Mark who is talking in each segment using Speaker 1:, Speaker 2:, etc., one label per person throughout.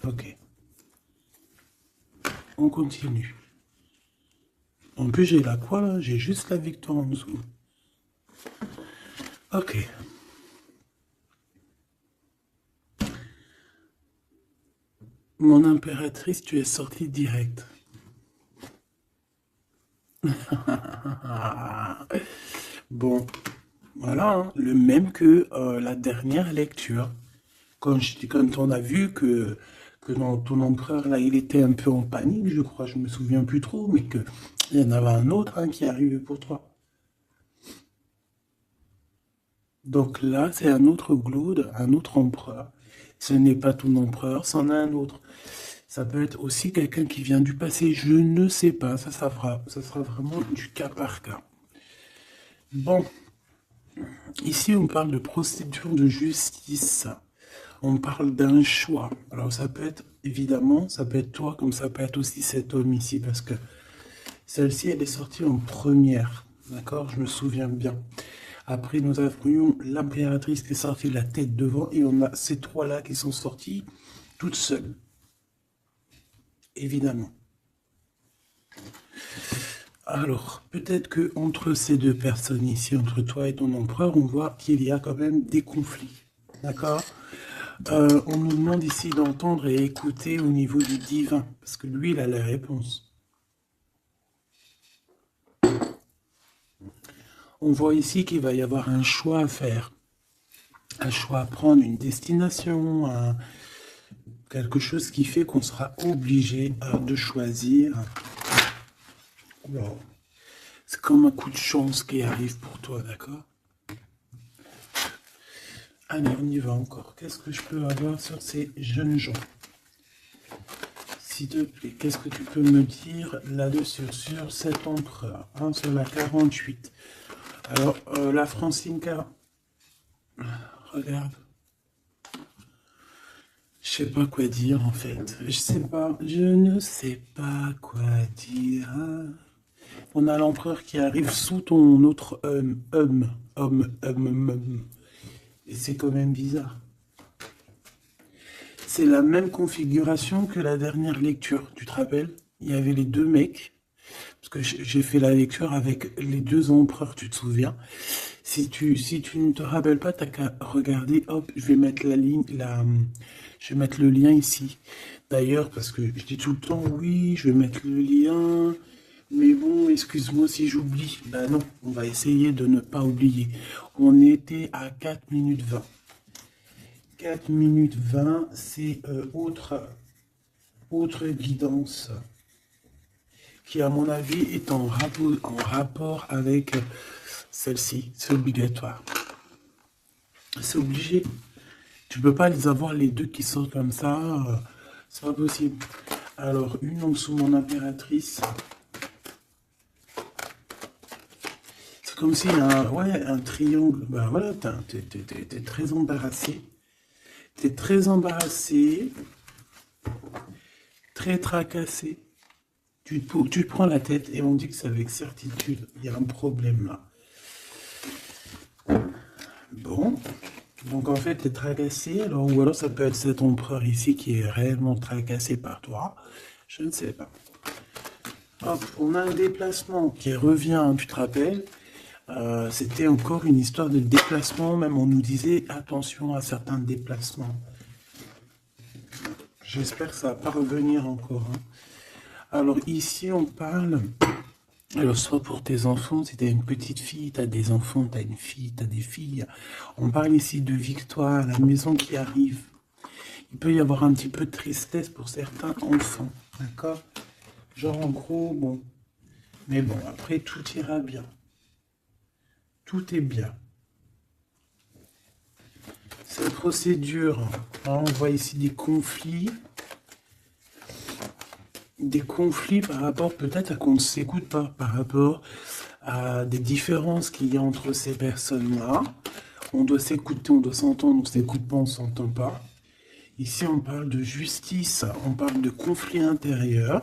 Speaker 1: Ok. On continue. En plus, j'ai la croix là, j'ai juste la victoire en dessous. Ok. Mon impératrice, tu es sortie direct. Bon, voilà, hein, le même que la dernière lecture. Quand on a vu que ton empereur, là, il était un peu en panique, je crois, je me souviens plus trop, mais que il y en avait un autre hein, qui est arrivé pour toi. Donc là, c'est un autre Glaude, un autre empereur. Ce n'est pas ton empereur, c'en est un autre. Ça peut être aussi quelqu'un qui vient du passé, je ne sais pas, ça sera vraiment du cas par cas. Bon, ici on parle de procédure de justice. On parle d'un choix. Alors ça peut être, évidemment, ça peut être toi, comme ça peut être aussi cet homme ici, parce que celle-ci, elle est sortie en première. D'accord? Je me souviens bien. Après, nous avions l'impératrice qui est sortie la tête devant, et on a ces trois-là qui sont sortis toutes seules. Évidemment. Alors, peut-être que entre ces deux personnes ici, entre toi et ton empereur, on voit qu'il y a quand même des conflits. D'accord? On nous demande ici d'entendre et écouter au niveau du divin, parce que lui, il a la réponse. On voit ici qu'il va y avoir un choix à faire, un choix à prendre, une destination, quelque chose qui fait qu'on sera obligé de choisir. Wow. C'est comme un coup de chance qui arrive pour toi, d'accord? Allez, on y va encore. Qu'est-ce que je peux avoir sur ces jeunes gens? S'il te plaît, qu'est-ce que tu peux me dire là-dessus, sur cet empereur, hein, sur la 48? Alors, la Francinka, regarde. Je sais pas quoi dire en fait. Je ne sais pas quoi dire. On a l'empereur qui arrive sous ton autre homme. Et c'est quand même bizarre. C'est la même configuration que la dernière lecture, tu te rappelles? Il y avait les deux mecs, parce que j'ai fait la lecture avec les deux empereurs, tu te souviens? Si tu ne te rappelles pas, t'as qu'à regarder, hop, je vais mettre je vais mettre le lien ici. D'ailleurs, parce que je dis tout le temps, oui, je vais mettre le lien, mais bon, excuse-moi si j'oublie. Ben non, on va essayer de ne pas oublier. On était à 4 minutes 20. 4 minutes 20, c'est autre guidance qui, à mon avis, est en rapport avec celle-ci. C'est obligatoire. C'est obligé. Tu peux pas les avoir les deux qui sortent comme ça. C'est pas possible. Alors, une en dessous mon impératrice. C'est comme s'il y a un triangle. Ben voilà, t'es très embarrassé. T'es très embarrassé, très tracassé. Tu te prends la tête et on dit que c'est avec certitude. Il y a un problème là. Bon. Donc en fait, tu es tracassé, alors, ou alors ça peut être cet empereur ici qui est réellement tracassé par toi. Je ne sais pas. Hop, on a un déplacement qui revient, tu te rappelles. C'était encore une histoire de déplacement, même on nous disait attention à certains déplacements. J'espère que ça va pas revenir encore. Hein. Alors ici, on parle. Alors, soit pour tes enfants, si tu as une petite fille, tu as des enfants, tu as une fille, tu as des filles. On parle ici de victoire, la maison qui arrive. Il peut y avoir un petit peu de tristesse pour certains enfants, d'accord? Genre en gros, bon. Mais bon, après, tout ira bien. Tout est bien. Cette procédure, hein, on voit ici des conflits par rapport peut-être à qu'on ne s'écoute pas, par rapport à des différences qu'il y a entre ces personnes-là. On doit s'écouter, on doit s'entendre, on s'écoute pas, on s'entend pas. Ici, on parle de justice, on parle de conflit intérieur,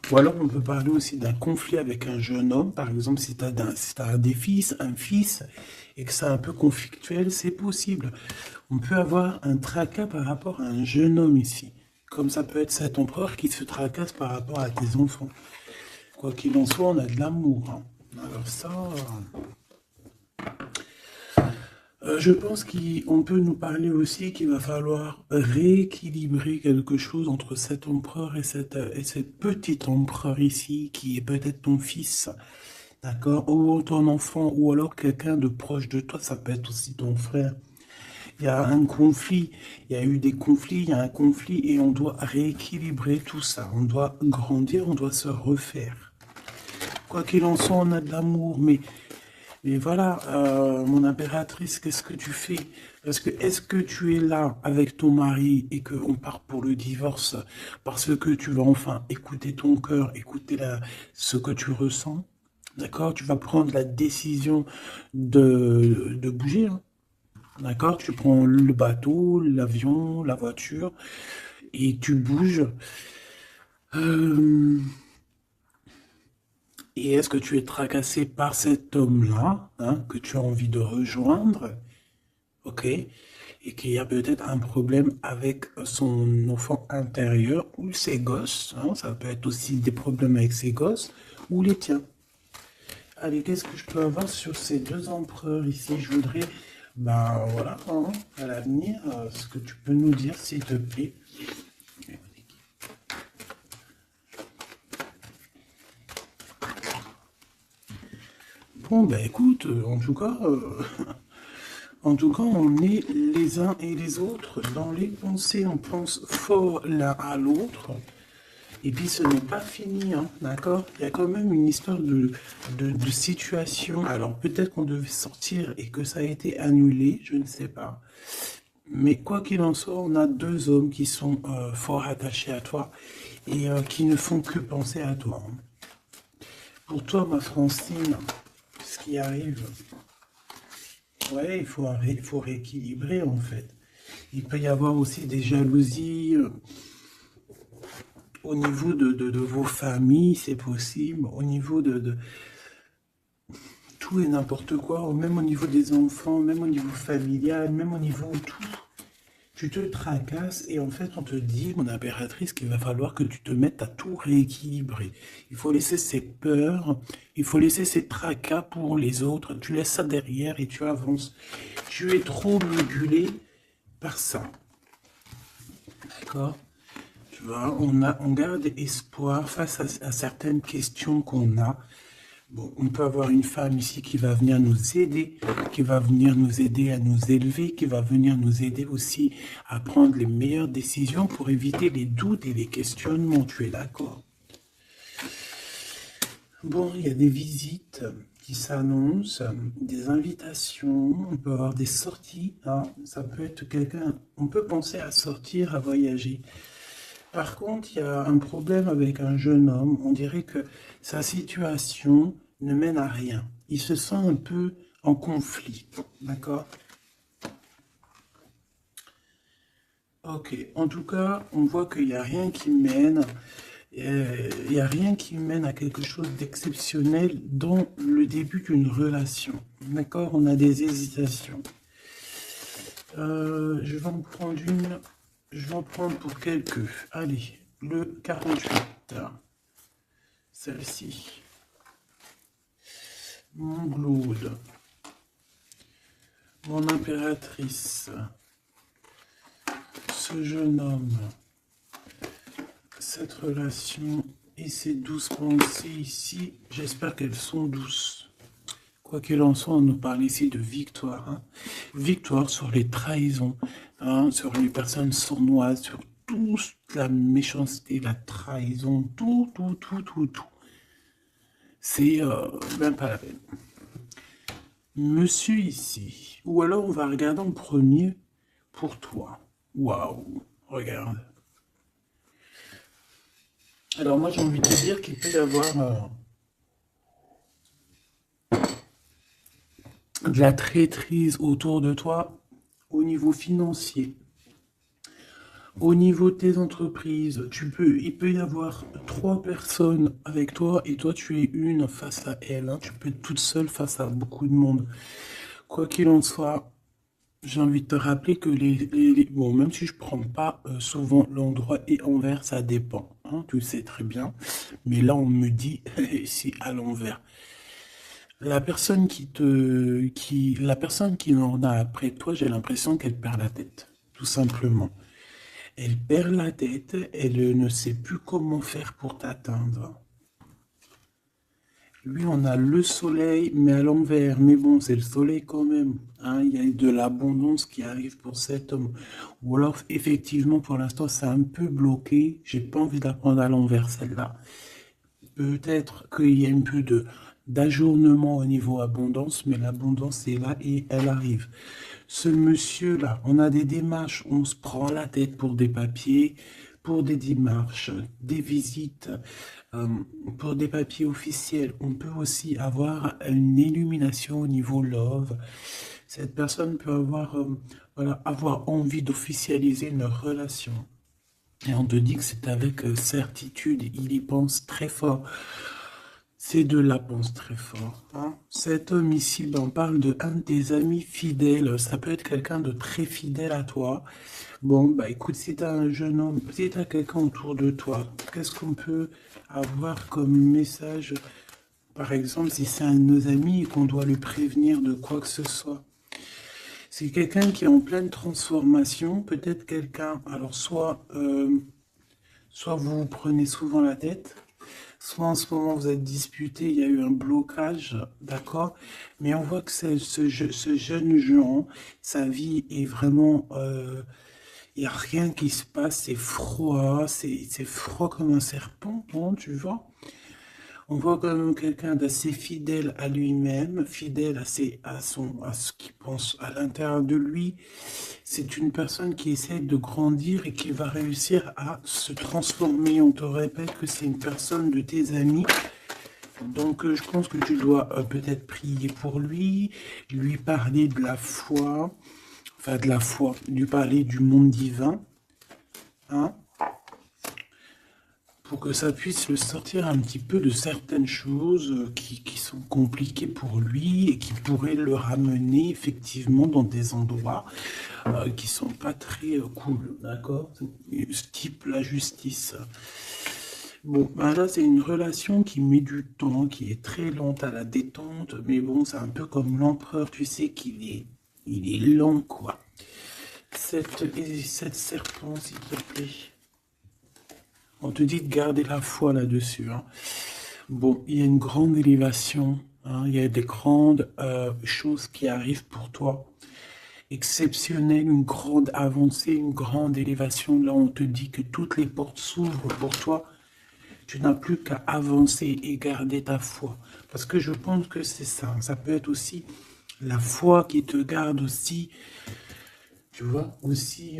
Speaker 1: ou alors on peut parler aussi d'un conflit avec un jeune homme. Par exemple, si tu as des fils, un fils, et que c'est un peu conflictuel, c'est possible. On peut avoir un tracas par rapport à un jeune homme ici, Comme ça peut être cet empereur qui se tracasse par rapport à tes enfants. Quoi qu'il en soit, on a de l'amour, hein. Alors ça, je pense qu'on peut nous parler aussi qu'il va falloir rééquilibrer quelque chose entre cet empereur et cette petite empereur ici, qui est peut-être ton fils, d'accord, ou ton enfant, ou alors quelqu'un de proche de toi, ça peut être aussi ton frère. Il y a un conflit, il y a eu des conflits, il y a un conflit, et on doit rééquilibrer tout ça. On doit grandir, on doit se refaire. Quoi qu'il en soit, on a de l'amour, mais voilà, mon impératrice, qu'est-ce que tu fais? Parce que est-ce que tu es là avec ton mari et qu'on part pour le divorce parce que tu vas enfin écouter ton cœur, écouter ce que tu ressens? D'accord? Tu vas prendre la décision de bouger, hein. D'accord? Tu prends le bateau, l'avion, la voiture et tu bouges. Euh, Et est-ce que tu es tracassé par cet homme-là, hein, que tu as envie de rejoindre, ok? Et qu'il y a peut-être un problème avec son enfant intérieur ou ses gosses, hein, ça peut être aussi des problèmes avec ses gosses ou les tiens. Allez, qu'est-ce que je peux avoir sur ces deux empereurs ici? Je voudrais, ben voilà, hein, à l'avenir, ce que tu peux nous dire, s'il te plaît. Bon, ben écoute, en tout cas, on est les uns et les autres dans les pensées, on pense fort l'un à l'autre. Et puis ce n'est pas fini, hein, d'accord? Il y a quand même une histoire de situation. Alors peut-être qu'on devait sortir et que ça a été annulé, je ne sais pas. Mais quoi qu'il en soit, on a deux hommes qui sont fort attachés à toi et qui ne font que penser à toi, hein. Pour toi, ma Francine, ce qui arrive, ouais, il faut rééquilibrer en fait. Il peut y avoir aussi des jalousies au niveau de vos familles, c'est possible, au niveau de tout et n'importe quoi, même au niveau des enfants, même au niveau familial, même au niveau de tout. Tu te tracasses et en fait on te dit, mon impératrice, qu'il va falloir que tu te mettes à tout rééquilibrer. Il faut laisser ces peurs, il faut laisser ces tracas pour les autres. Tu laisses ça derrière et tu avances. Tu es trop modulé par ça. D'accord? Tu vois, on garde espoir face à certaines questions qu'on a. Bon, on peut avoir une femme ici qui va venir nous aider, qui va venir nous aider à nous élever, qui va venir nous aider aussi à prendre les meilleures décisions pour éviter les doutes et les questionnements. Tu es d'accord? Bon, il y a des visites qui s'annoncent, des invitations, on peut avoir des sorties, hein. Ça peut être quelqu'un, on peut penser à sortir, à voyager. Par contre, il y a un problème avec un jeune homme. On dirait que sa situation ne mène à rien. Il se sent un peu en conflit. D'accord? Ok. En tout cas, on voit qu'il n'y a rien qui mène. Il n'y a rien qui mène à quelque chose d'exceptionnel dans le début d'une relation. D'accord? On a des hésitations. Je vais en prendre une. Je vais en prendre pour quelques. Allez, le 48. Celle-ci. Mon Glaude. Mon impératrice. Ce jeune homme. Cette relation et ces douces pensées ici, j'espère qu'elles sont douces. Quoi qu'il en soit, on nous parle ici de victoire, hein. Victoire sur les trahisons, hein, sur les personnes sournoises, sur toute la méchanceté, la trahison, tout, tout, tout, tout, tout. C'est même pas la peine. Monsieur ici, ou alors on va regarder en premier pour toi. Waouh, regarde. Alors moi j'ai envie de te dire qu'il peut y avoir de la traîtrise autour de toi au niveau financier, au niveau de tes entreprises. Il peut y avoir trois personnes avec toi et toi tu es une face à elle, hein. Tu peux être toute seule face à beaucoup de monde. Quoi qu'il en soit, J'ai envie de te rappeler que bon, même si je prends pas souvent l'endroit et envers, ça dépend, hein, tu le sais très bien. Mais là, on me dit c'est à l'envers. La personne qui en a après toi, j'ai l'impression qu'elle perd la tête, tout simplement. Elle perd la tête, elle ne sait plus comment faire pour t'atteindre. Lui, on a le soleil, mais à l'envers. Mais bon, c'est le soleil quand même, hein. Il y a de l'abondance qui arrive pour cet homme. Ou alors, effectivement, pour l'instant, c'est un peu bloqué. J'ai pas envie d'apprendre à l'envers, celle-là. Peut-être qu'il y a un peu d'ajournement au niveau abondance, mais l'abondance est là et elle arrive. Ce monsieur-là, on a des démarches, on se prend la tête pour des papiers, pour des démarches, des visites, euh, pour des papiers officiels. On peut aussi avoir une illumination au niveau love. Cette personne peut avoir, voilà, avoir envie d'officialiser une relation. Et on te dit que c'est avec certitude, il y pense très fort. Ces deux-là pensent très fort, hein. Cet homme ici, ben, on parle de un de tes amis fidèles. Ça peut être quelqu'un de très fidèle à toi. Bon, bah écoute, si tu as un jeune homme, si tu as quelqu'un autour de toi, qu'est-ce qu'on peut avoir comme message? Par exemple, si c'est un de nos amis et qu'on doit lui prévenir de quoi que ce soit. C'est quelqu'un qui est en pleine transformation, peut-être quelqu'un, alors soit vous vous prenez souvent la tête, soit en ce moment vous êtes disputé, il y a eu un blocage, d'accord? Mais on voit que ce jeune Jean, sa vie est vraiment, il n'y a rien qui se passe, c'est froid, c'est froid comme un serpent, hein, tu vois? On voit quand même quelqu'un d'assez fidèle à lui-même, fidèle à ce qu'il pense à l'intérieur de lui. C'est une personne qui essaie de grandir et qui va réussir à se transformer. On te répète que c'est une personne de tes amis. Donc, je pense que tu dois peut-être prier pour lui parler de la foi, enfin de la foi, lui parler du monde divin, hein, pour que ça puisse le sortir un petit peu de certaines choses qui sont compliquées pour lui et qui pourraient le ramener effectivement dans des endroits qui sont pas très cool, d'accord? Type la justice. Bon, ben là, c'est une relation qui met du temps, qui est très lente à la détente, mais bon, c'est un peu comme l'empereur, tu sais il est lent, quoi. Cette serpent, s'il te plaît. On te dit de garder la foi là-dessus, hein. Bon, il y a une grande élévation, hein, il y a des grandes choses qui arrivent pour toi. Exceptionnelles, une grande avancée, une grande élévation. Là, on te dit que toutes les portes s'ouvrent pour toi. Tu n'as plus qu'à avancer et garder ta foi. Parce que je pense que c'est ça. Ça peut être aussi la foi qui te garde aussi, tu vois, aussi,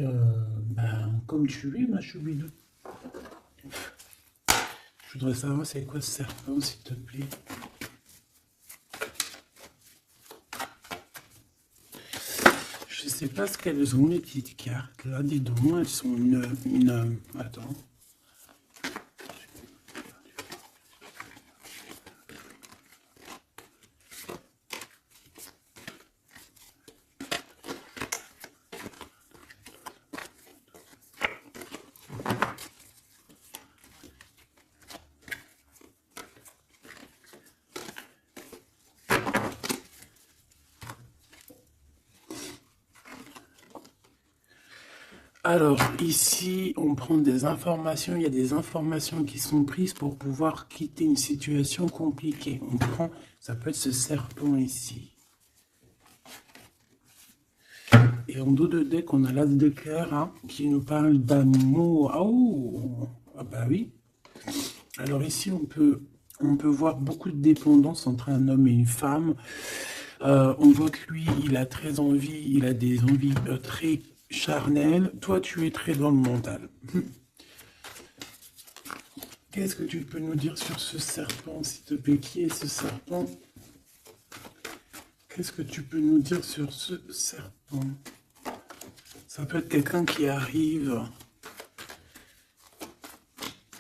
Speaker 1: ben, comme tu es, ma choubidou. Je voudrais savoir c'est quoi ce serpent, s'il te plaît. Je sais pas ce qu'elles ont, les petites cartes. Là, dis donc, elles sont attends. Alors, ici, on prend des informations. Il y a des informations qui sont prises pour pouvoir quitter une situation compliquée. On prend, ça peut être ce serpent ici. Et en dos de deck, on a l'as de cœur, hein, qui nous parle d'amour. Oh, ah bah oui. Alors ici, on peut voir beaucoup de dépendance entre un homme et une femme. On voit que lui, il a très envie, il a des envies très charnelles. Toi, tu es très dans le mental. Qu'est-ce que tu peux nous dire sur ce serpent, s'il te plaît? Qui est ce serpent? Qu'est-ce que tu peux nous dire sur ce serpent? Ça peut être quelqu'un qui arrive,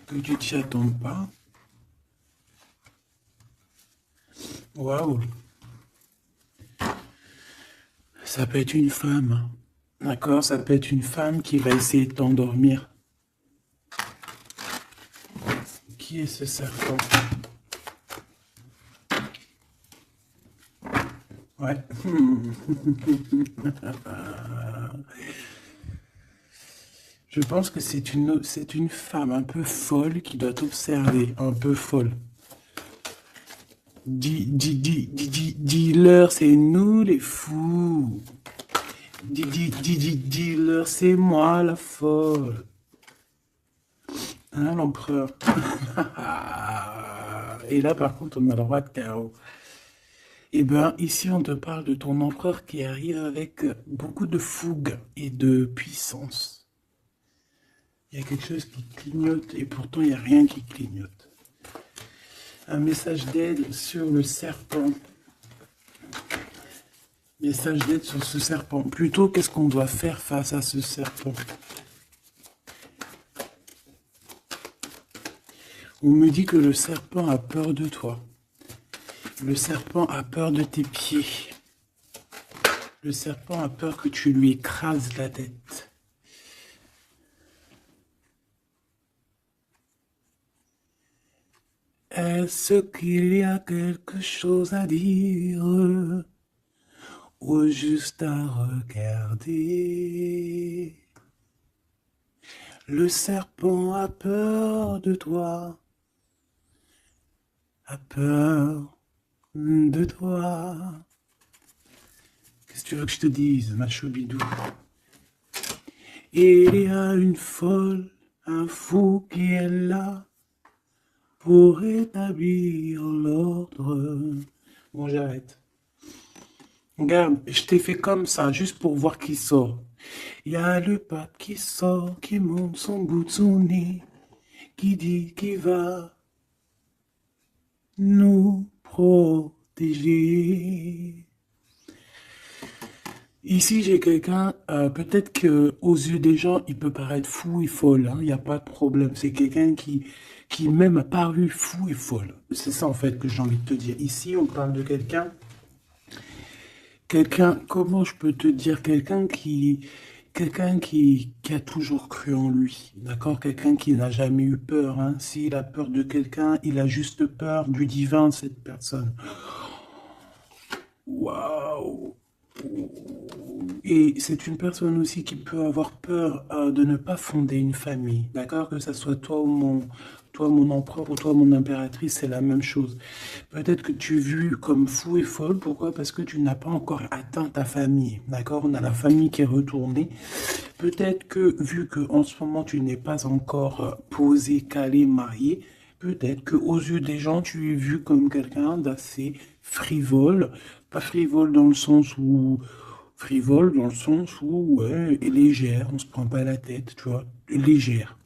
Speaker 1: que tu t'y attends pas. Waouh! Ça peut être une femme. D'accord? Ça peut être une femme qui va essayer de t'endormir. Qui est ce serpent? Ouais. Je pense que c'est une femme un peu folle qui doit t'observer, un peu folle. Dis-leur, c'est nous les fous. Dis-leur, c'est moi la folle. Hein, l'empereur? Et là, par contre, on a le roi de carreau. Eh ben, ici, on te parle de ton empereur qui arrive avec beaucoup de fougue et de puissance. Il y a quelque chose qui clignote et pourtant, il n'y a rien qui clignote. Un message d'aide sur le serpent. Message d'aide sur ce serpent. Plutôt, qu'est-ce qu'on doit faire face à ce serpent? On me dit que le serpent a peur de toi. Le serpent a peur de tes pieds. Le serpent a peur que tu lui écrases la tête. Est-ce qu'il y a quelque chose à dire ou juste à regarder? Le serpent a peur de toi, a peur de toi. Qu'est-ce que tu veux que je te dise, ma choubidou? Il y a une folle, un fou qui est là pour rétablir l'ordre. Bon, j'arrête. Regarde, je t'ai fait comme ça, juste pour voir qui sort. Il y a le pape qui sort, qui monte son bout de son nez, qui dit qu'il va nous protéger. Ici, j'ai quelqu'un, peut-être que aux yeux des gens, il peut paraître fou et folle, hein, il n'y a pas de problème. C'est quelqu'un qui même a paru fou et folle. C'est ça, en fait, que j'ai envie de te dire. Ici, on parle de quelqu'un, comment je peux te dire, quelqu'un qui a toujours cru en lui, d'accord? Quelqu'un qui n'a jamais eu peur, hein. S'il a peur de quelqu'un, il a juste peur du divin de cette personne. Waouh! Et c'est une personne aussi qui peut avoir peur de ne pas fonder une famille, d'accord? Que ce soit toi mon empereur ou toi mon impératrice, c'est la même chose. Peut-être que tu es vu comme fou et folle, pourquoi? Parce que tu n'as pas encore atteint ta famille, d'accord? On a la famille qui est retournée. Peut-être que vu que en ce moment tu n'es pas encore posé, calé, marié, peut-être que aux yeux des gens tu es vu comme quelqu'un d'assez frivole, pas frivole dans le sens où frivole dans le sens où ouais, est légère, on se prend pas la tête, tu vois, légère.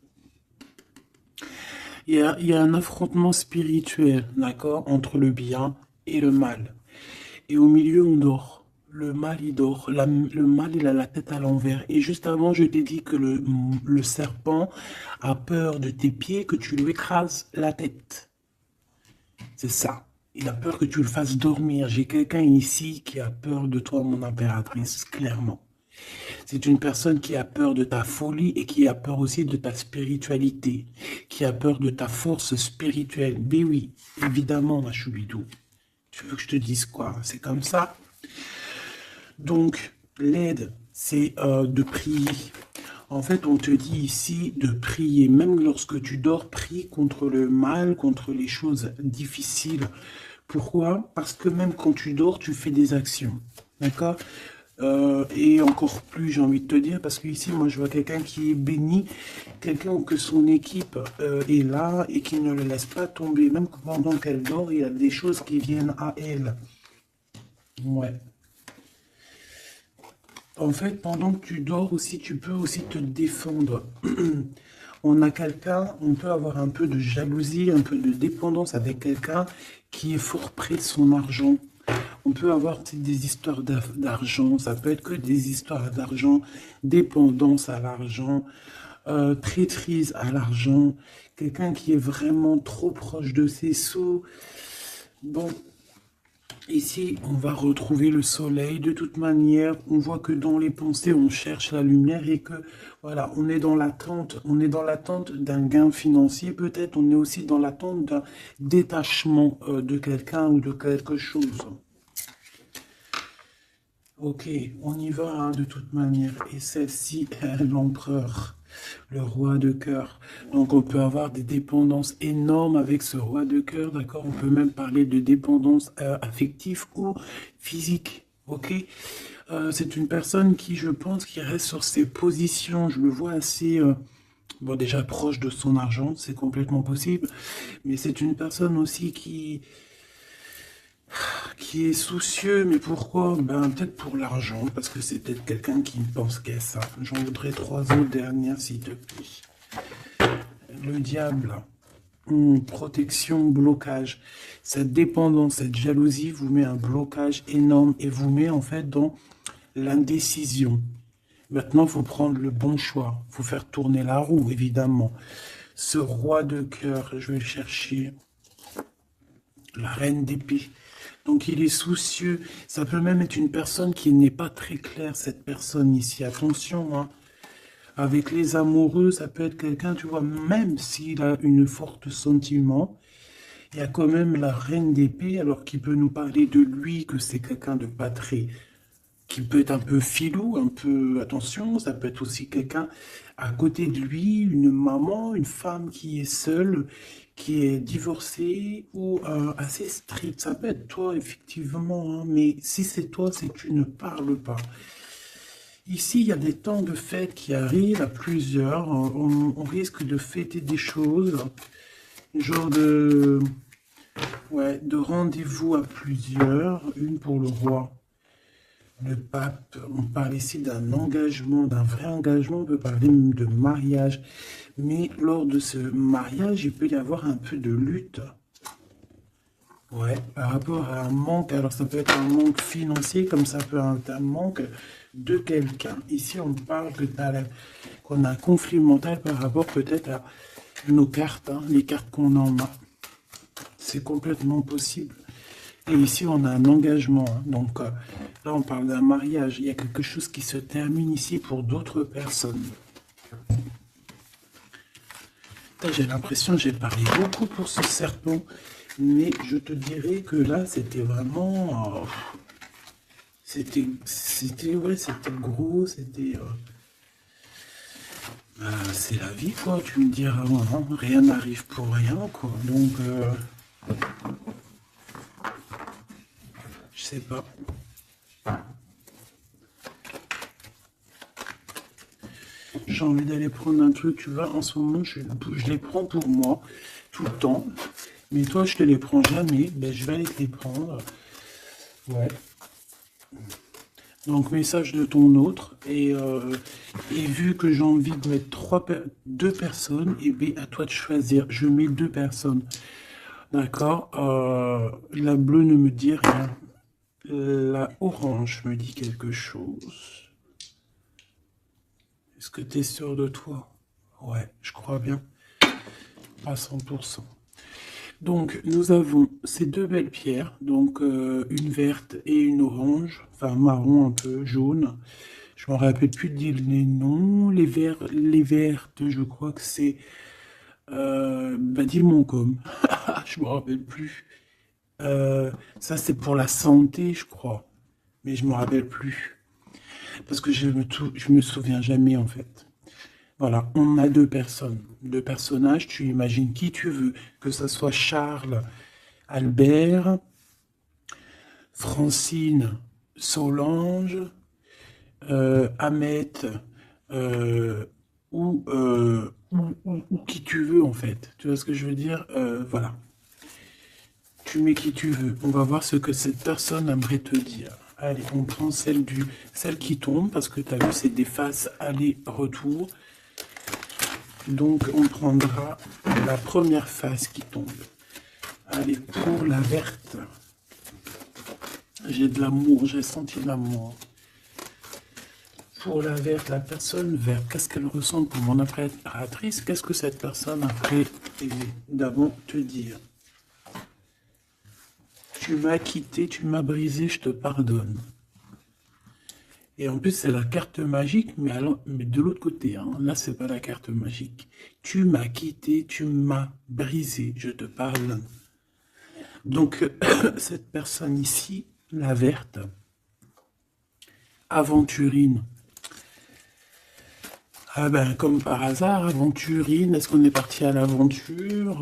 Speaker 1: Il y a un affrontement spirituel, d'accord, entre le bien et le mal. Et au milieu, on dort. Le mal, il dort. Le mal, il a la tête à l'envers. Et juste avant, je t'ai dit que le serpent a peur de tes pieds, que tu lui écrases la tête. C'est ça. Il a peur que tu le fasses dormir. J'ai quelqu'un ici qui a peur de toi, mon impératrice, clairement. C'est une personne qui a peur de ta folie et qui a peur aussi de ta spiritualité, qui a peur de ta force spirituelle. Mais oui, évidemment, ma choubidou. Tu veux que je te dise quoi? C'est comme ça. Donc, l'aide, c'est de prier. En fait, on te dit ici de prier. Même lorsque tu dors, prie contre le mal, contre les choses difficiles. Pourquoi? Parce que même quand tu dors, tu fais des actions. D'accord? Et encore plus, j'ai envie de te dire, parce que ici, moi, je vois quelqu'un qui est béni, quelqu'un que son équipe est là et qui ne le laisse pas tomber. Même pendant qu'elle dort, il y a des choses qui viennent à elle. Ouais. En fait, pendant que tu dors aussi, tu peux aussi te défendre. On a quelqu'un, on peut avoir un peu de jalousie, un peu de dépendance avec quelqu'un qui est fort près de son argent. On peut avoir des histoires d'argent, ça peut être que des histoires d'argent, dépendance à l'argent, traîtrise à l'argent, quelqu'un qui est vraiment trop proche de ses sous. Bon, Ici, on va retrouver le soleil. De toute manière, on voit que dans les pensées, on cherche la lumière et que, voilà, on est dans l'attente d'un gain financier. Peut-être on est aussi dans l'attente d'un détachement de quelqu'un ou de quelque chose. Ok, on y va hein, de toute manière. Et celle-ci, l'empereur, le roi de cœur. Donc on peut avoir des dépendances énormes avec ce roi de cœur, d'accord? On peut même parler de dépendance affective ou physique. Ok, c'est une personne qui, je pense, qui reste sur ses positions. Je le vois assez, bon, déjà proche de son argent, c'est complètement possible. Mais c'est une personne aussi qui est soucieux, mais pourquoi? Ben, peut-être pour l'argent, parce que c'est peut-être quelqu'un qui ne pense qu'à ça. J'en voudrais 3 autres dernières, s'il te plaît. Le diable, protection, blocage. Cette dépendance, cette jalousie vous met un blocage énorme et vous met en fait dans l'indécision. Maintenant, il faut prendre le bon choix. Il faut faire tourner la roue, évidemment. Ce roi de cœur, je vais le chercher. La reine d'épée. Donc il est soucieux. Ça peut même être une personne qui n'est pas très claire, cette personne ici. Attention, hein. Avec les amoureux, ça peut être quelqu'un, tu vois, même s'il a une forte sentiment, il y a quand même la reine d'épée, alors qu'il peut nous parler de lui, que c'est quelqu'un de pas très qui peut être un peu filou, un peu, attention, ça peut être aussi quelqu'un à côté de lui, une maman, une femme qui est seule, qui est divorcée ou assez stricte. Ça peut être toi, effectivement, hein, mais si c'est toi, c'est que tu ne parles pas. Ici, il y a des temps de fête qui arrivent à plusieurs. On risque de fêter des choses, genre de, ouais, de rendez-vous à plusieurs, une pour le roi. Le pape, on parle ici d'un engagement, d'un vrai engagement, on peut parler même de mariage. Mais lors de ce mariage, il peut y avoir un peu de lutte. Ouais, par rapport à un manque, alors ça peut être un manque financier, comme ça peut être un manque de quelqu'un. Ici, on parle qu'on a un conflit mental par rapport peut-être à nos cartes, hein, les cartes qu'on en a. C'est complètement possible. Et ici, on a un engagement. Hein. Donc là, on parle d'un mariage. Il y a quelque chose qui se termine ici pour d'autres personnes. J'ai l'impression que j'ai parlé beaucoup pour ce serpent. Mais je te dirais que là, c'était vraiment... ouais, c'était gros, c'était... c'est la vie, quoi. Tu me diras, hein, rien n'arrive pour rien, quoi. Donc, je sais pas. J'ai envie d'aller prendre un truc, tu vois, en ce moment, je les prends pour moi, tout le temps. Mais toi, je te les prends jamais, ben, je vais aller te les prendre. Ouais. Donc, message de ton autre. Et vu que j'ai envie de mettre deux personnes, et bien, à toi de choisir. Je mets deux personnes. D'accord. La bleue ne me dit rien. La orange me dit quelque chose. Est-ce que tu es sûr de toi? Ouais, je crois bien. À 100%. Donc, nous avons ces deux belles pierres, donc une verte et une orange, enfin marron un peu, jaune. Je me rappelle plus de dire les noms. Les vertes, je crois que c'est Badimoncom. Je me rappelle plus. Ça, c'est pour la santé, je crois. Mais je me rappelle plus. Parce que je me souviens jamais, en fait. Voilà, on a deux personnes, deux personnages, tu imagines qui tu veux, que ce soit Charles, Albert, Francine, Solange, Ahmet, euh, ou qui tu veux en fait. Tu vois ce que je veux dire? Voilà, tu mets qui tu veux. On va voir ce que cette personne aimerait te dire. Allez, on prend celle qui tombe, parce que tu as vu, c'est des faces aller-retour. Donc, on prendra la première face qui tombe. Allez, pour la verte. J'ai de l'amour, j'ai senti de l'amour. Pour la verte, la personne verte, qu'est-ce qu'elle ressent pour mon impératrice? Qu'est-ce que cette personne aimerait évidemment te dire? Tu m'as quitté, tu m'as brisé, je te pardonne. Et en plus, c'est la carte magique, mais de l'autre côté. Hein. Là, c'est pas la carte magique. Tu m'as quitté, tu m'as brisé, je te pardonne. Donc, cette personne ici, la verte, aventurine. Ah ben, comme par hasard, aventurine, est-ce qu'on est parti à l'aventure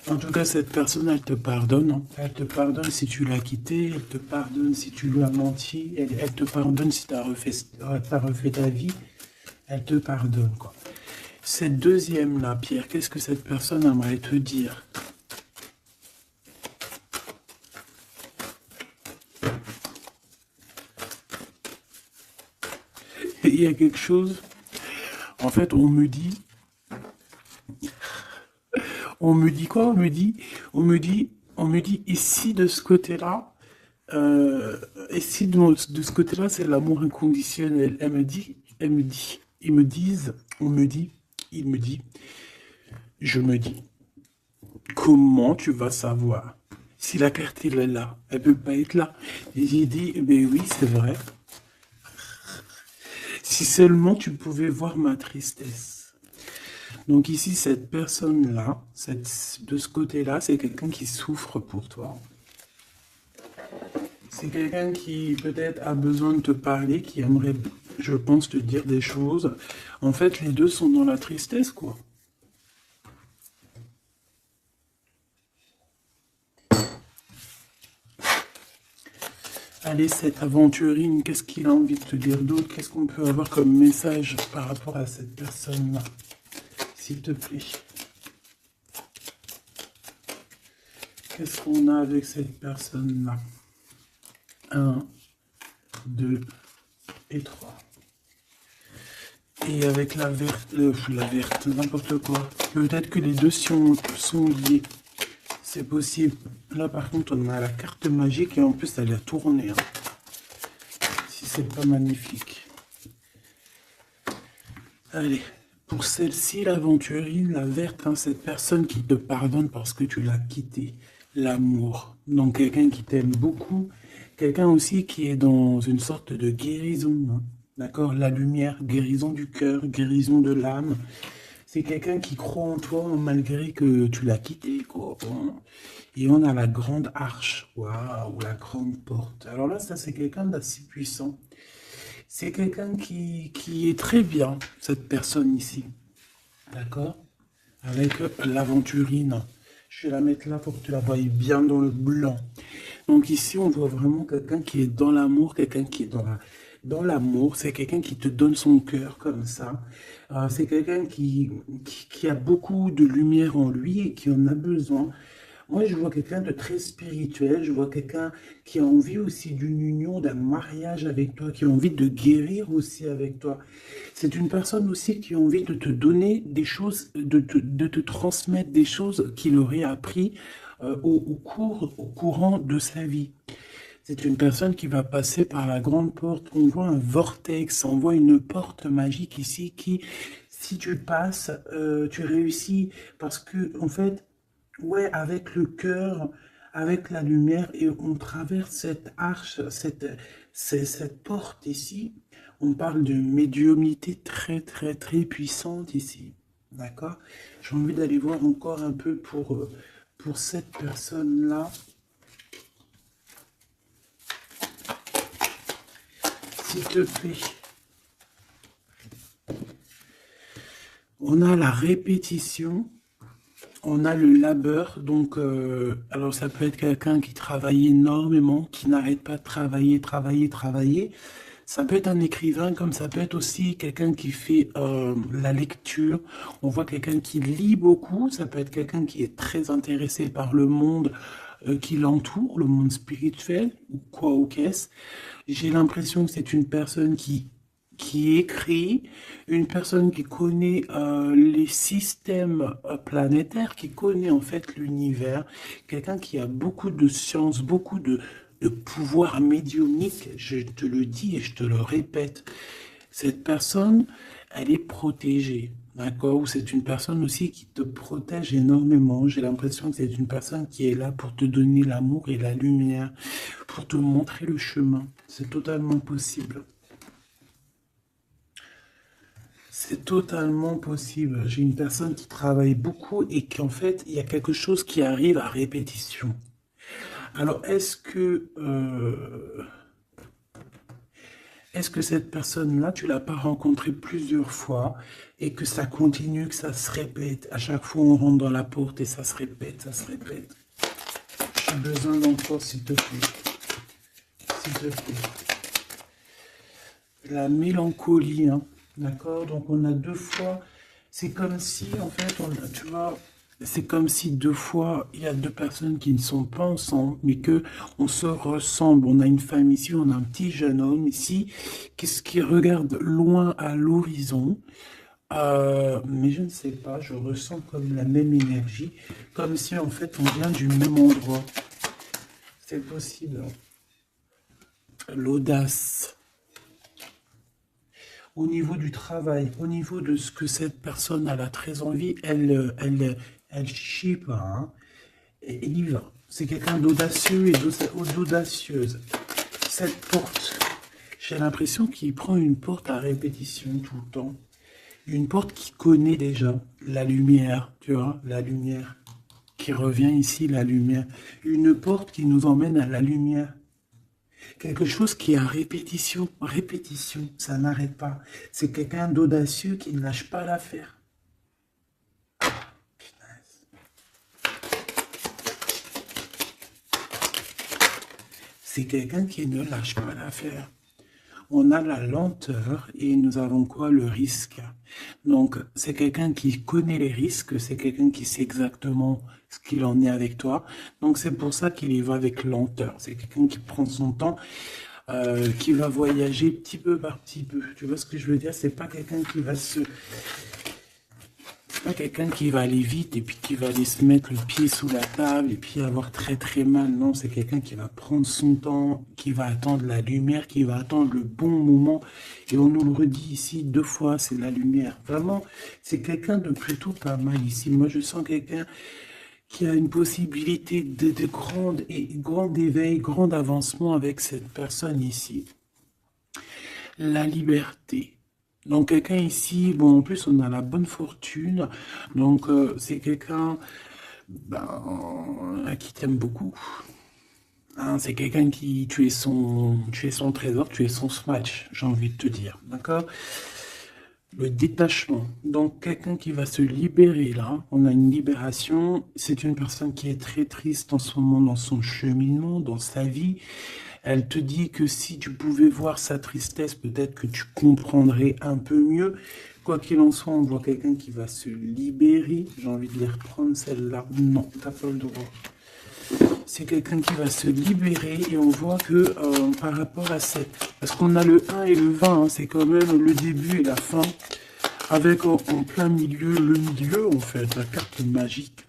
Speaker 1: En tout cas, cette personne, elle te pardonne. Hein. Elle te pardonne si tu l'as quitté, elle te pardonne si tu lui as menti, elle te pardonne si tu as refait ta vie, elle te pardonne, quoi. Cette deuxième-là, Pierre, qu'est-ce que cette personne aimerait te dire? Il y a quelque chose, en fait, on me dit quoi? On me dit, ici de ce côté-là, ici de ce côté-là, c'est l'amour inconditionnel. Ils me disent, on me dit, il me dit, je me dis, comment tu vas savoir? Si la carte elle est là, elle peut pas être là. Et j'ai dit, eh ben oui, c'est vrai. Si seulement tu pouvais voir ma tristesse. Donc ici, cette personne-là, de ce côté-là, c'est quelqu'un qui souffre pour toi. C'est quelqu'un qui peut-être a besoin de te parler, qui aimerait, je pense, te dire des choses. En fait, les deux sont dans la tristesse, quoi. Allez, cette aventurine, qu'est-ce qu'il a envie de te dire d'autre? Qu'est-ce qu'on peut avoir comme message par rapport à cette personne-là? S'il te plaît. Qu'est-ce qu'on a avec cette personne-là? 1, 2 et 3. Et avec la verte, n'importe quoi. Peut-être que les deux sont liés. C'est possible. Là, par contre, on a la carte magique et en plus, elle a tourné. Hein. Si c'est pas magnifique. Allez, pour celle-ci, l'aventurine, la verte, hein, cette personne qui te pardonne parce que tu l'as quitté. L'amour. Donc, quelqu'un qui t'aime beaucoup. Quelqu'un aussi qui est dans une sorte de guérison. Hein. D'accord? La lumière, guérison du cœur, guérison de l'âme. C'est quelqu'un qui croit en toi malgré que tu l'as quitté, quoi. Et on a la grande arche, waouh, la grande porte. Alors là, ça, c'est quelqu'un d'assez puissant. C'est quelqu'un qui est très bien, cette personne ici. D'accord? Avec l'aventurine. Je vais la mettre là pour que tu la voyes bien dans le blanc. Donc ici, on voit vraiment quelqu'un qui est dans l'amour, quelqu'un qui est dans l'amour. C'est quelqu'un qui te donne son cœur comme ça. C'est quelqu'un qui a beaucoup de lumière en lui et qui en a besoin. Moi, je vois quelqu'un de très spirituel, je vois quelqu'un qui a envie aussi d'une union, d'un mariage avec toi, qui a envie de guérir aussi avec toi. C'est une personne aussi qui a envie de te donner des choses, de te transmettre des choses qu'il aurait appris au courant de sa vie. C'est une personne qui va passer par la grande porte. On voit un vortex, on voit une porte magique ici qui, si tu passes, tu réussis parce que, en fait, ouais, avec le cœur, avec la lumière, et on traverse cette arche, cette porte ici. On parle de médiumnité très, très, très puissante ici. D'accord? J'ai envie d'aller voir encore un peu pour cette personne-là. S'il te plaît. On a la répétition. On a le labeur, donc alors ça peut être quelqu'un qui travaille énormément, qui n'arrête pas de travailler. Ça peut être un écrivain, comme ça peut être aussi quelqu'un qui fait la lecture. On voit quelqu'un qui lit beaucoup, ça peut être quelqu'un qui est très intéressé par le monde qui l'entoure, le monde spirituel, ou quoi ou qu'est-ce. J'ai l'impression que c'est une personne qui écrit, une personne qui connaît les systèmes planétaires, qui connaît en fait l'univers, quelqu'un qui a beaucoup de science, beaucoup de pouvoir médiumnique, je te le dis et je te le répète. Cette personne, elle est protégée. d'accord? Ou c'est une personne aussi qui te protège énormément. J'ai l'impression que c'est une personne qui est là pour te donner l'amour et la lumière, pour te montrer le chemin. C'est totalement possible. C'est totalement possible. J'ai une personne qui travaille beaucoup et qu'en fait, il y a quelque chose qui arrive à répétition. Alors, est-ce que cette personne-là, tu l'as pas rencontrée plusieurs fois et que ça continue, que ça se répète? À chaque fois, on rentre dans la porte et ça se répète, ça se répète. J'ai besoin d'encore, s'il te plaît. S'il te plaît. La mélancolie, hein. D'accord? Donc, on a deux fois. C'est comme si, en fait, tu vois, c'est comme si deux fois, il y a deux personnes qui ne sont pas ensemble, mais que on se ressemble. On a une femme ici, on a un petit jeune homme ici, qui regarde loin à l'horizon. Mais je ne sais pas, je ressens comme la même énergie, comme si en fait on vient du même endroit. C'est possible, hein. L'audace. Au niveau du travail, au niveau de ce que cette personne elle a très envie, elle chie pas, hein, et il y va. C'est quelqu'un d'audacieux et d'audacieuse. Cette porte, j'ai l'impression qu'il prend une porte à répétition tout le temps. Une porte qu'il connaît déjà, la lumière, tu vois, la lumière qui revient ici, la lumière. Une porte qui nous emmène à la lumière. Quelque chose qui est à répétition, répétition, ça n'arrête pas. C'est quelqu'un d'audacieux qui ne lâche pas l'affaire. C'est quelqu'un qui ne lâche pas l'affaire. On a la lenteur et nous avons quoi? Le risque. Donc, c'est quelqu'un qui connaît les risques, c'est quelqu'un qui sait exactement ce qu'il en est avec toi. Donc, c'est pour ça qu'il y va avec lenteur. C'est quelqu'un qui prend son temps, qui va voyager petit peu par petit peu. Tu vois ce que je veux dire? C'est pas quelqu'un qui va se pas quelqu'un qui va aller vite et puis qui va aller se mettre le pied sous la table et puis avoir très très mal. Non, c'est quelqu'un qui va prendre son temps, qui va attendre la lumière, qui va attendre le bon moment. Et on nous le redit ici deux fois, c'est la lumière. Vraiment, c'est quelqu'un de plutôt pas mal ici. Moi, je sens quelqu'un qui a une possibilité grand éveil, grand avancement avec cette personne ici. La liberté. Donc quelqu'un ici, bon en plus on a la bonne fortune, donc c'est quelqu'un qui t'aime beaucoup. Hein, c'est quelqu'un qui, tu es son trésor, tu es son smash, j'ai envie de te dire, d'accord? Le détachement, donc quelqu'un qui va se libérer là, on a une libération, c'est une personne qui est très triste en ce moment dans son cheminement, dans sa vie. Elle te dit que si tu pouvais voir sa tristesse, peut-être que tu comprendrais un peu mieux. Quoi qu'il en soit, on voit quelqu'un qui va se libérer. J'ai envie de les reprendre celle-là. Non, t'as pas le droit. C'est quelqu'un qui va se libérer et on voit que par rapport à cette... Parce qu'on a le 1 et le 20, hein, c'est quand même le début et la fin. Avec en plein milieu, le milieu en fait, la carte magique.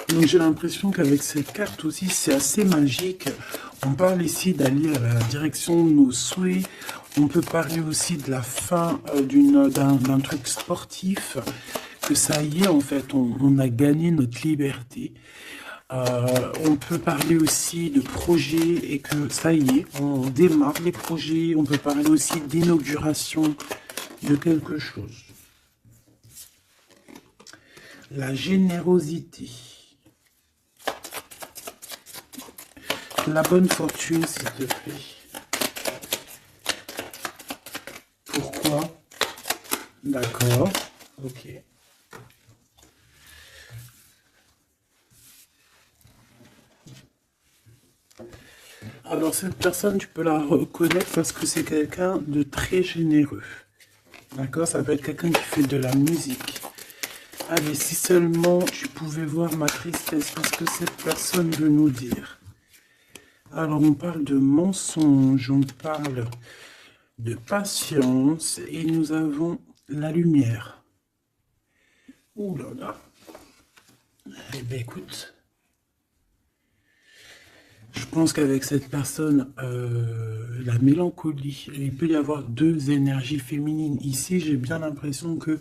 Speaker 1: Donc j'ai l'impression qu'avec cette carte aussi, c'est assez magique. On parle ici d'aller à la direction de nos souhaits. On peut parler aussi de la fin d'un truc sportif. Que ça y est, en fait, on a gagné notre liberté. On peut parler aussi de projets et que ça y est, on démarre les projets. On peut parler aussi d'inauguration de quelque chose. La générosité. La bonne fortune, s'il te plaît. Pourquoi? D'accord. Ok. Alors cette personne, tu peux la reconnaître parce que c'est quelqu'un de très généreux. D'accord? Ça peut être quelqu'un qui fait de la musique. Allez, si seulement tu pouvais voir ma tristesse, parce que cette personne veut nous dire. Alors on parle de mensonge, on parle de patience et nous avons la lumière. Ouh là là. Eh bien écoute, Je pense qu'avec cette personne, la mélancolie, il peut y avoir deux énergies féminines. Ici, j'ai bien l'impression que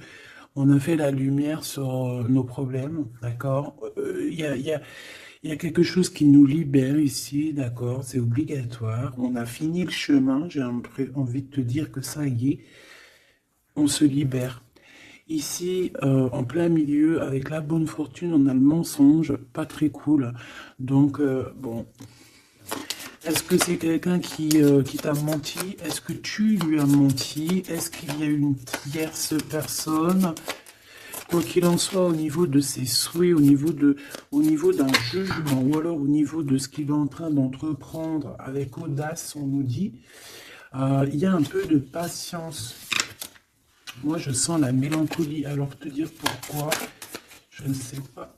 Speaker 1: on a fait la lumière sur nos problèmes, d'accord? Il y a quelque chose qui nous libère ici, d'accord? C'est obligatoire. On a fini le chemin. J'ai envie de te dire que ça y est, on se libère. Ici, en plein milieu, avec la bonne fortune, on a le mensonge, pas très cool. Donc, bon, est-ce que c'est quelqu'un qui t'a menti? Est-ce que tu lui as menti? Est-ce qu'il y a une tierce personne? Quoi qu'il en soit, au niveau de ses souhaits, au niveau d'un jugement, ou alors au niveau de ce qu'il est en train d'entreprendre avec audace, on nous dit, il y a un peu de patience. Moi, je sens la mélancolie. Alors, te dire pourquoi, je ne sais pas.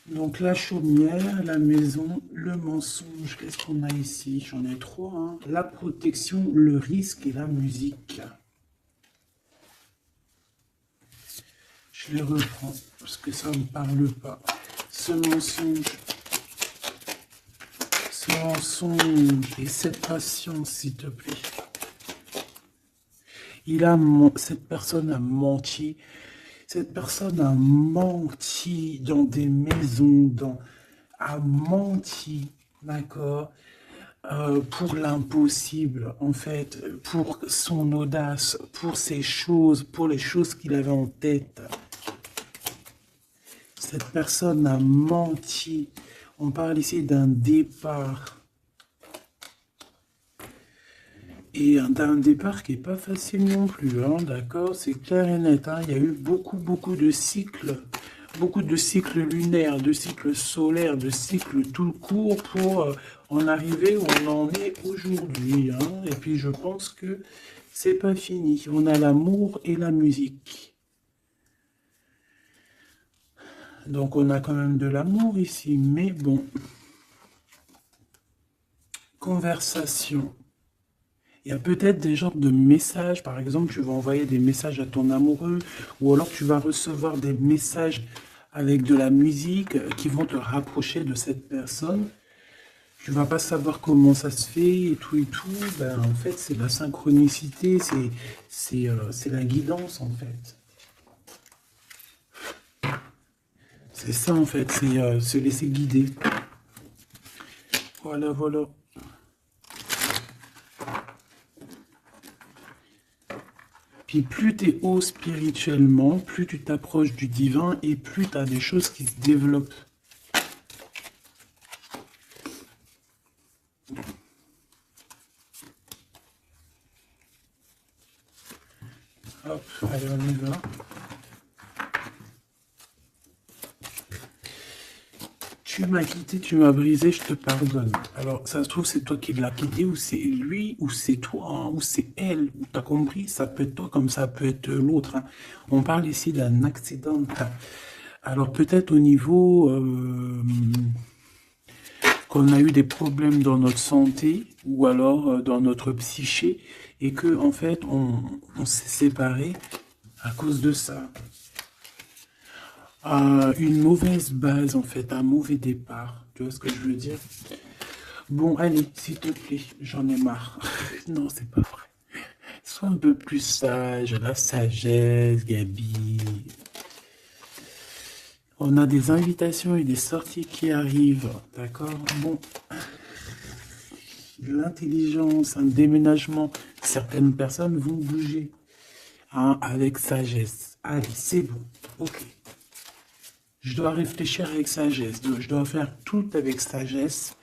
Speaker 1: Donc, la chaumière, la maison, le mensonge. Qu'est-ce qu'on a ici? J'en ai trois, hein. La protection, le risque et la musique. Je les reprends parce que ça ne me parle pas. Ce mensonge et cette patience, s'il te plaît. Cette personne a menti. Cette personne a menti dans des maisons, a menti, d'accord, pour l'impossible, en fait, pour son audace, pour ses choses, pour les choses qu'il avait en tête. Cette personne a menti. On parle ici d'un départ. Et d'un départ qui n'est pas facile non plus, hein, d'accord? C'est clair et net, hein. Il y a eu beaucoup de cycles lunaires, de cycles solaires, de cycles tout court pour en arriver où on en est aujourd'hui, hein. Et puis je pense que c'est pas fini. On a l'amour et la musique. Donc on a quand même de l'amour ici, mais bon. Conversation. Il y a peut-être des genres de messages, par exemple, tu vas envoyer des messages à ton amoureux, ou alors tu vas recevoir des messages avec de la musique qui vont te rapprocher de cette personne. Tu vas pas savoir comment ça se fait et tout et tout. Ben, en fait, c'est la synchronicité, c'est la guidance, en fait. C'est ça, en fait, c'est se laisser guider. Voilà, voilà. Puis plus tu es haut spirituellement, plus tu t'approches du divin et plus tu as des choses qui se développent. Hop, allez, on y va. Tu m'as quitté, tu m'as brisé, je te pardonne. Alors, ça se trouve, c'est toi qui l'as quitté, ou c'est lui, ou c'est toi, hein, ou c'est elle. T'as compris? Ça peut être toi comme ça peut être l'autre, hein. On parle ici d'un accident. Alors, peut-être au niveau qu'on a eu des problèmes dans notre santé, ou alors dans notre psyché, et que, en fait, on s'est séparés à cause de ça. Une mauvaise base, en fait, un mauvais départ. Tu vois ce que je veux dire? Bon, allez, s'il te plaît, j'en ai marre. Non, c'est pas vrai. Sois un peu plus sage, la sagesse, Gabi. On a des invitations et des sorties qui arrivent, d'accord? Bon, l'intelligence, un déménagement, certaines personnes vont bouger, hein, avec sagesse. Allez, c'est bon, ok. Je dois réfléchir avec sagesse, je dois faire tout avec sagesse.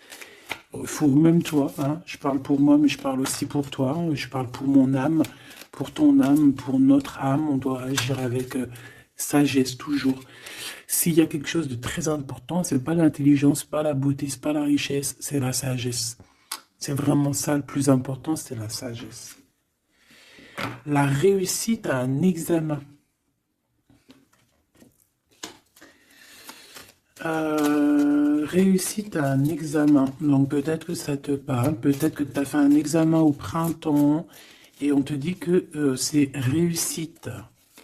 Speaker 1: Il faut, même toi, hein, je parle pour moi, mais je parle aussi pour toi, je parle pour mon âme, pour ton âme, pour notre âme, on doit agir avec sagesse toujours. S'il y a quelque chose de très important, c'est pas l'intelligence, pas la beauté, c'est pas la richesse, c'est la sagesse. C'est vraiment ça le plus important, c'est la sagesse. La réussite à un examen. Réussite à un examen. Donc peut-être que ça te parle, peut-être que tu as fait un examen au printemps et on te dit que c'est réussite.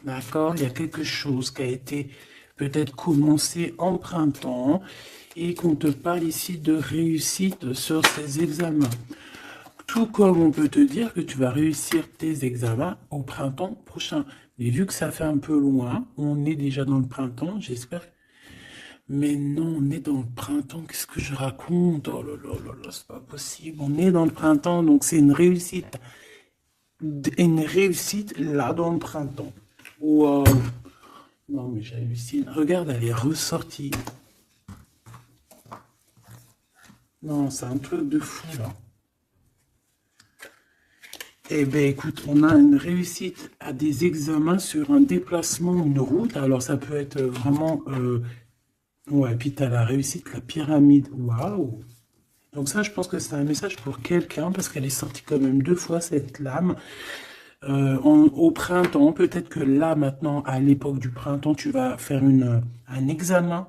Speaker 1: D'accord? Il y a quelque chose qui a été peut-être commencé en printemps et qu'on te parle ici de réussite sur ces examens. Tout comme on peut te dire que tu vas réussir tes examens au printemps prochain. Mais vu que ça fait un peu loin, on est déjà dans le printemps, j'espère. Mais non, on est dans le printemps, qu'est-ce que je raconte? Oh là là là là, c'est pas possible. On est dans le printemps, donc c'est une réussite. Une réussite là dans le printemps. Waouh! Non, mais j'hallucine. Regarde, elle est ressortie. Non, c'est un truc de fou là. Eh bien, écoute, on a une réussite à des examens sur un déplacement, une route. Alors, ça peut être vraiment... Ouais, puis tu as la réussite, la pyramide. Waouh! Donc ça, je pense que c'est un message pour quelqu'un, parce qu'elle est sortie quand même 2 fois, cette lame. Au printemps, peut-être que là, maintenant, à l'époque du printemps, tu vas faire un examen.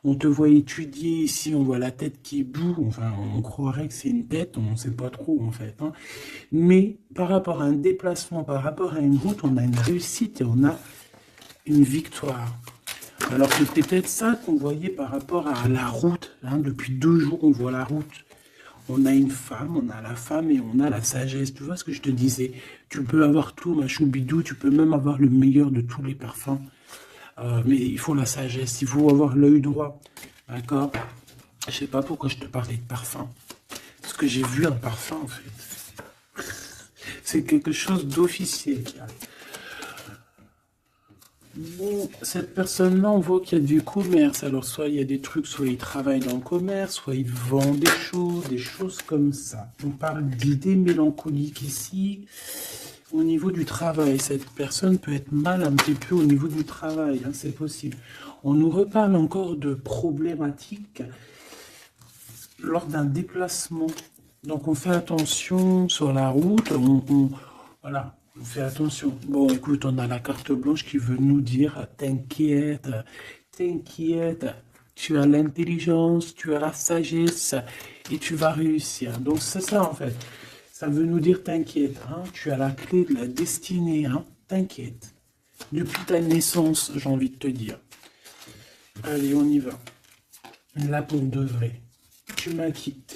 Speaker 1: On te voit étudier ici, on voit la tête qui boue, enfin on croirait que c'est une tête, on ne sait pas trop en fait, hein. Mais par rapport à un déplacement, par rapport à une route, on a une réussite et on a une victoire. Alors que c'est peut-être ça qu'on voyait par rapport à la route, hein. Depuis 2 jours on voit la route. On a une femme, on a la femme et on a la sagesse. Tu vois ce que je te disais? Tu peux avoir tout, ma choubidou, tu peux même avoir le meilleur de tous les parfums. Mais il faut la sagesse, il faut avoir l'œil droit. D'accord? Je sais pas pourquoi je te parlais de parfum. Parce que j'ai vu un parfum en fait. C'est quelque chose d'officiel qui arrive. Bon, cette personne-là, on voit qu'il y a du commerce. Alors, soit il y a des trucs, soit il travaille dans le commerce, soit il vend des choses comme ça. On parle d'idées mélancoliques ici. Au niveau du travail, cette personne peut être mal un petit peu au niveau du travail, hein, c'est possible. On nous reparle encore de problématiques lors d'un déplacement. Donc on fait attention sur la route, voilà, on fait attention. Bon, écoute, on a la carte blanche qui veut nous dire, t'inquiète, t'inquiète, tu as l'intelligence, tu as la sagesse et tu vas réussir. Donc c'est ça en fait. Ça veut nous dire t'inquiète, hein, tu as la clé de la destinée, hein, t'inquiète. Depuis ta naissance, j'ai envie de te dire. Allez, on y va. Là pour de vrai. Tu m'as quitté.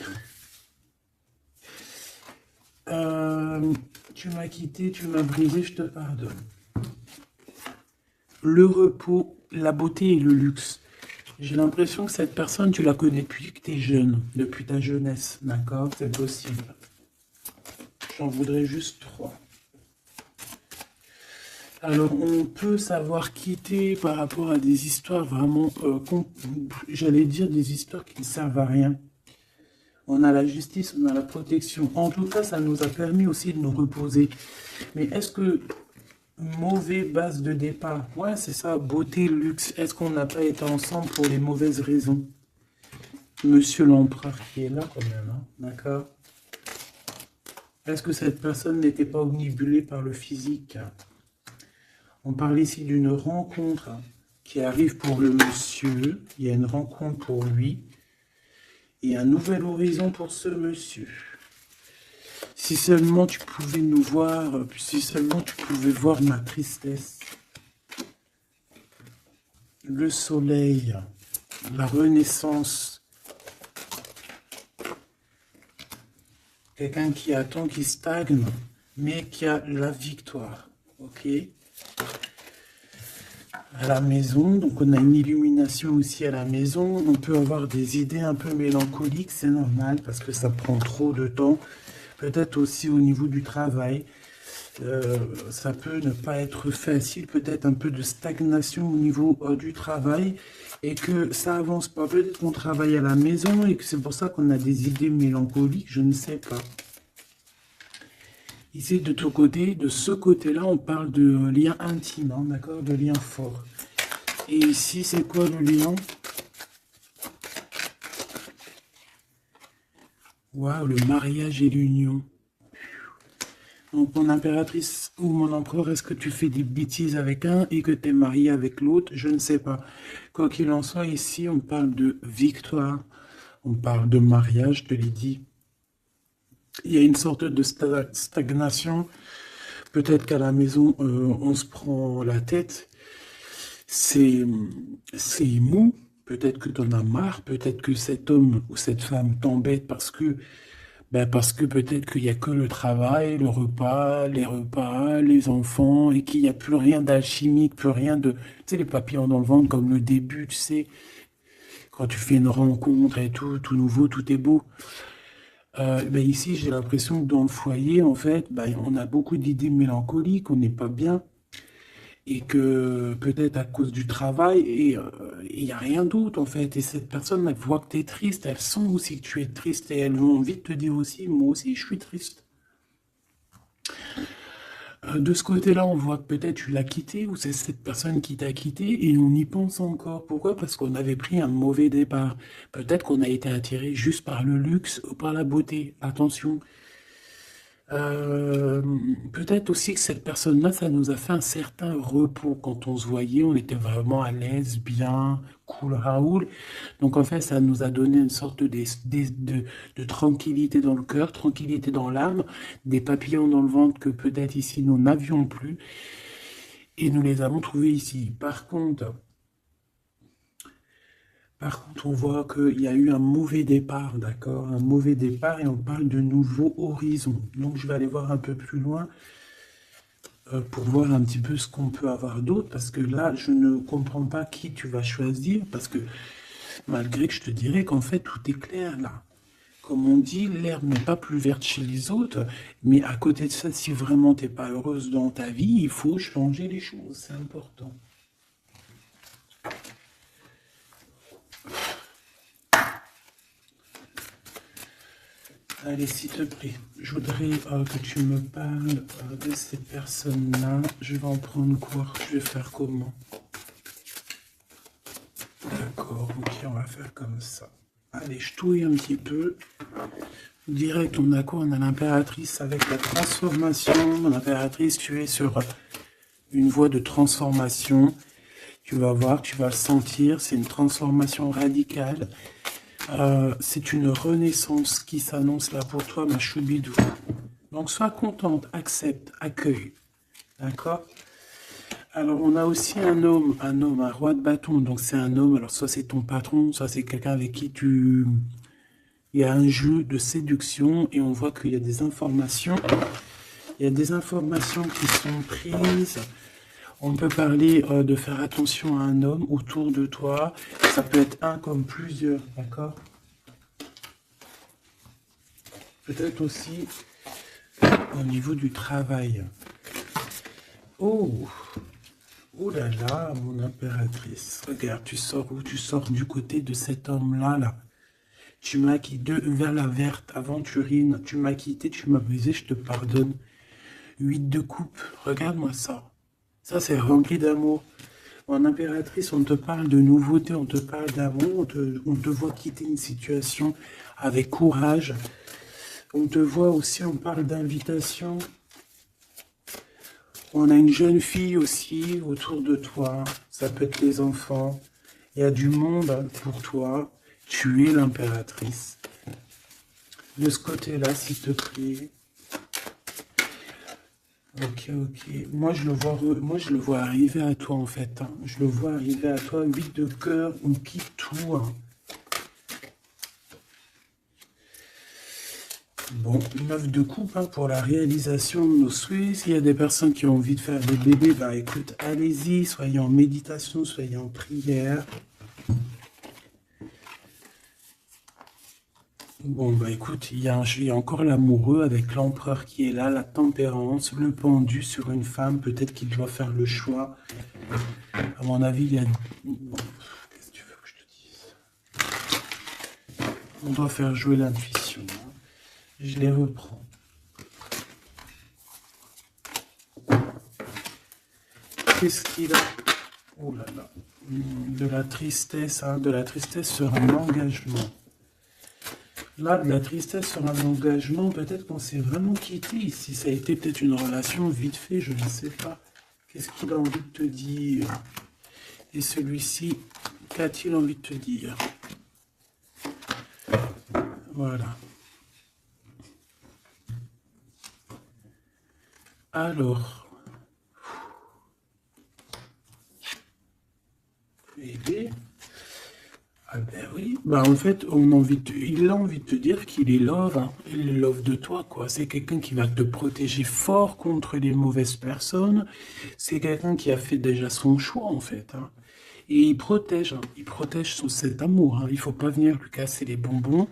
Speaker 1: Tu m'as quitté, tu m'as brisé, je te pardonne. Le repos, la beauté et le luxe. J'ai l'impression que cette personne, tu la connais depuis que tu es jeune, depuis ta jeunesse, d'accord? C'est possible. J'en voudrais juste 3. Alors, on peut savoir quitter par rapport à des histoires vraiment, j'allais dire des histoires qui ne servent à rien. On a la justice, on a la protection. En tout cas, ça nous a permis aussi de nous reposer. Mais est-ce que mauvais base de départ, ouais, c'est ça, beauté, luxe, est-ce qu'on n'a pas été ensemble pour les mauvaises raisons? Monsieur l'empereur qui est là quand même, hein, d'accord? Est-ce que cette personne n'était pas omnibulée par le physique? On parle ici d'une rencontre qui arrive pour le monsieur. Il y a une rencontre pour lui. Et un nouvel horizon pour ce monsieur. Si seulement tu pouvais nous voir, si seulement tu pouvais voir ma tristesse. Le soleil, la renaissance. Quelqu'un qui attend, qui stagne, mais qui a la victoire. Ok? À la maison, donc on a une illumination aussi à la maison. On peut avoir des idées un peu mélancoliques, c'est normal parce que ça prend trop de temps. Peut-être aussi au niveau du travail, ça peut ne pas être facile, peut-être un peu de stagnation au niveau du travail et que ça avance pas. Peut-être qu'on travaille à la maison et que c'est pour ça qu'on a des idées mélancoliques, je ne sais pas. Ici, de ton côté, de ce côté-là, on parle de lien intime, hein, d'accord, de lien fort. Et ici, c'est quoi le lien? Waouh, le mariage et l'union. Donc, mon impératrice ou mon empereur, est-ce que tu fais des bêtises avec un et que tu es marié avec l'autre? Je ne sais pas. Quoi qu'il en soit, ici, on parle de victoire. On parle de mariage, je te l'ai dit. Il y a une sorte de stagnation. Peut-être qu'à la maison, on se prend la tête. C'est mou. Peut-être que tu en as marre, peut-être que cet homme ou cette femme t'embête parce que peut-être qu'il n'y a que le travail, le repas, les enfants, et qu'il n'y a plus rien d'alchimique, plus rien de... Tu sais, les papillons dans le ventre, comme le début, tu sais, quand tu fais une rencontre et tout nouveau, tout est beau. Ici, j'ai l'impression que dans le foyer, en fait, on a beaucoup d'idées mélancoliques, on n'est pas bien, et que peut-être à cause du travail, et il n'y a rien d'autre, en fait. Et cette personne, elle voit que tu es triste, elle sent aussi que tu es triste, et elle a envie de te dire aussi, moi aussi, je suis triste. De ce côté-là, on voit que peut-être tu l'as quitté ou c'est cette personne qui t'a quitté et on y pense encore. Pourquoi? Parce qu'on avait pris un mauvais départ. Peut-être qu'on a été attiré juste par le luxe ou par la beauté. Attention. Euh, Peut-être aussi que cette personne-là, ça nous a fait un certain repos. Quand on se voyait, on était vraiment à l'aise, bien, cool, Raoul. Donc en fait, ça nous a donné une sorte de tranquillité dans le cœur, tranquillité dans l'âme, des papillons dans le ventre que peut-être ici nous n'avions plus, et nous les avons trouvés ici. Par contre, on voit qu'il y a eu un mauvais départ, d'accord? Un mauvais départ et on parle de nouveaux horizons. Donc je vais aller voir un peu plus loin pour voir un petit peu ce qu'on peut avoir d'autre, parce que là, je ne comprends pas qui tu vas choisir, parce que malgré que je te dirais qu'en fait, tout est clair là. Comme on dit, l'herbe n'est pas plus verte chez les autres, mais à côté de ça, si vraiment t'es pas heureuse dans ta vie, il faut changer les choses, c'est important. Allez, s'il te plaît, je voudrais que tu me parles de ces personnes-là. Je vais en prendre quoi? Je vais faire comment? D'accord, ok, on va faire comme ça. Allez, je touille un petit peu. Direct, on a quoi? On a l'impératrice avec la transformation. L'impératrice, tu es sur une voie de transformation. Tu vas voir, tu vas le sentir. C'est une transformation radicale. C'est une renaissance qui s'annonce là pour toi, ma choubidou. Donc sois contente, accepte, accueille. D'accord? Alors on a aussi un roi de bâton. Donc c'est un homme, alors soit c'est ton patron, soit c'est quelqu'un avec qui il y a un jeu de séduction et on voit qu'il y a des informations. Il y a des informations qui sont prises. On peut parler de faire attention à un homme autour de toi. Ça peut être un comme plusieurs, d'accord? Peut-être aussi au niveau du travail. Oh, oh là là, mon impératrice. Regarde, tu sors où? Tu sors du côté de cet homme-là, là. Tu m'as quitté vers la verte, aventurine. Tu m'as quitté, tu m'as brisé, je te pardonne. 8 de coupe, regarde-moi ça. Ça, c'est rempli d'amour. En impératrice, on te parle de nouveauté, on te parle d'amour, on te voit quitter une situation avec courage. On te voit aussi, on parle d'invitation. On a une jeune fille aussi autour de toi. Ça peut être les enfants. Il y a du monde pour toi. Tu es l'impératrice. De ce côté-là, s'il te plaît. Ok, ok. Moi, je le vois arriver à toi, en fait. Hein. Je le vois arriver à toi. 8 de cœur, on quitte tout. Hein. Bon, 9 de coupe hein, pour la réalisation de nos souhaits. S'il y a des personnes qui ont envie de faire des bébés, bah écoute, allez-y, soyez en méditation, soyez en prière. Bon, bah écoute, il y a encore l'amoureux avec l'empereur qui est là, la tempérance, le pendu sur une femme, peut-être qu'il doit faire le choix. À mon avis, il y a... Bon, qu'est-ce que tu veux que je te dise? On doit faire jouer l'intuition. Hein. Je les reprends. Qu'est-ce qu'il a? Oh là là. De la tristesse, hein, de la tristesse sur un engagement. Là, de la tristesse sur un engagement, peut-être qu'on s'est vraiment quitté ici. Ça a été peut-être une relation vite fait, je ne sais pas. Qu'est-ce qu'il a envie de te dire? Et celui-ci, qu'a-t-il envie de te dire? Voilà. Alors, bébé, Oui, bah en fait, il a envie de te dire qu'il est love, hein. Il est love de toi, quoi. C'est quelqu'un qui va te protéger fort contre les mauvaises personnes. C'est quelqu'un qui a fait déjà son choix, en fait, hein. Et il protège cet amour, hein. Il faut pas venir lui casser les bonbons.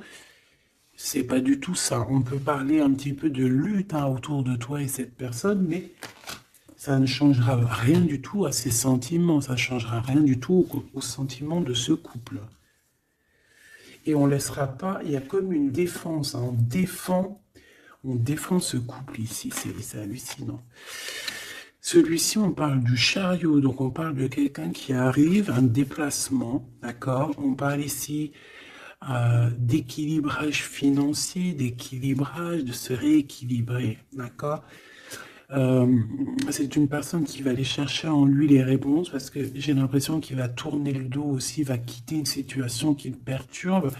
Speaker 1: C'est pas du tout ça. On peut parler un petit peu de lutte, hein, autour de toi et cette personne, mais ça ne changera rien du tout à ses sentiments. Ça ne changera rien du tout aux sentiments de ce couple. Et on laissera pas, il y a comme une défense, hein. On défend ce couple ici, c'est hallucinant. Celui-ci, on parle du chariot, donc on parle de quelqu'un qui arrive, un déplacement, d'accord? On parle ici d'équilibrage financier, d'équilibrage, de se rééquilibrer, d'accord? Euh, c'est une personne qui va aller chercher en lui les réponses parce que j'ai l'impression qu'il va tourner le dos aussi, va quitter une situation qui le perturbe.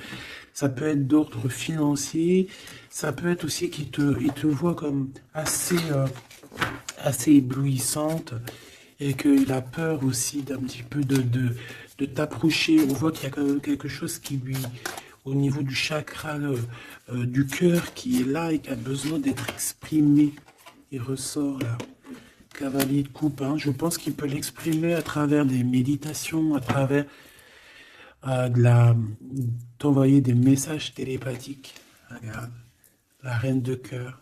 Speaker 1: Ça peut être d'ordre financier, ça peut être aussi il te voit comme assez éblouissante et qu'il a peur aussi d'un petit peu de t'approcher. On voit qu'il y a quand même quelque chose qui lui, au niveau du chakra du cœur, qui est là et qui a besoin d'être exprimé. Il ressort là, cavalier de coupe, hein. Je pense qu'il peut l'exprimer à travers des méditations, à travers de t'envoyer des messages télépathiques. Regarde, la reine de cœur.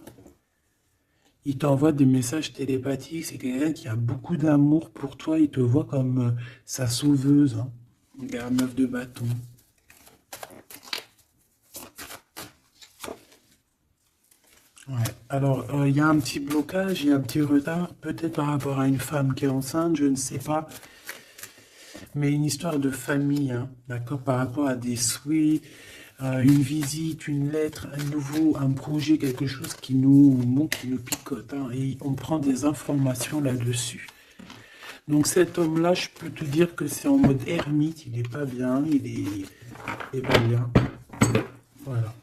Speaker 1: Il t'envoie des messages télépathiques. C'est quelqu'un qui a beaucoup d'amour pour toi. Il te voit comme sa sauveuse, hein. Regarde, 9 de bâton. Ouais. Alors, il y a un petit blocage, il y a un petit retard, peut-être par rapport à une femme qui est enceinte, je ne sais pas. Mais une histoire de famille, hein, d'accord, par rapport à des souhaits, une visite, une lettre, un projet, quelque chose qui nous picote, hein, et on prend des informations là-dessus. Donc cet homme-là, je peux te dire que c'est en mode ermite, il est pas bien, il est pas bien. Voilà.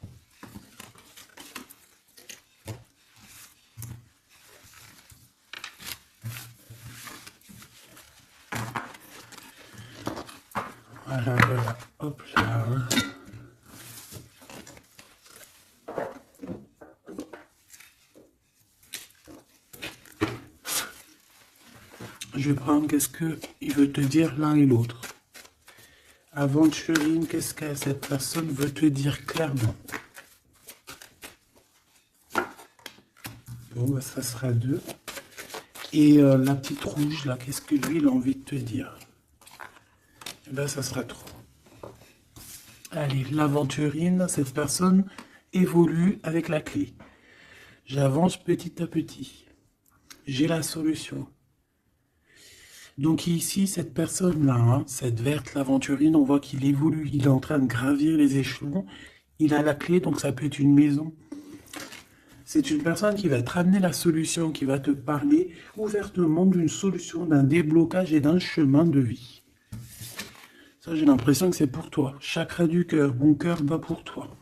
Speaker 1: Voilà, voilà. Hop là. Je vais prendre qu'est-ce qu'il veut te dire l'un et l'autre. Aventurine, qu'est-ce que cette personne veut te dire clairement? Bon, bah, ça sera 2. Et la petite rouge, là, qu'est-ce que lui, il a envie de te dire? Et ben, ça sera 3. Allez, l'aventurine, cette personne évolue avec la clé. J'avance petit à petit. J'ai la solution. Donc ici, cette personne-là, hein, cette verte, l'aventurine, on voit qu'il évolue. Il est en train de gravir les échelons. Il a la clé, donc ça peut être une maison. C'est une personne qui va te ramener la solution, qui va te parler ouvertement d'une solution, d'un déblocage et d'un chemin de vie. Ça, j'ai l'impression que c'est pour toi. Chakra du cœur, mon cœur bat pour toi.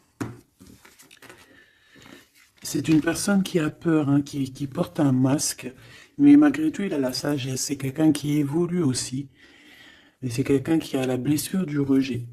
Speaker 1: C'est une personne qui a peur, hein, qui porte un masque, mais malgré tout, il a la sagesse. C'est quelqu'un qui évolue aussi. Et c'est quelqu'un qui a la blessure du rejet.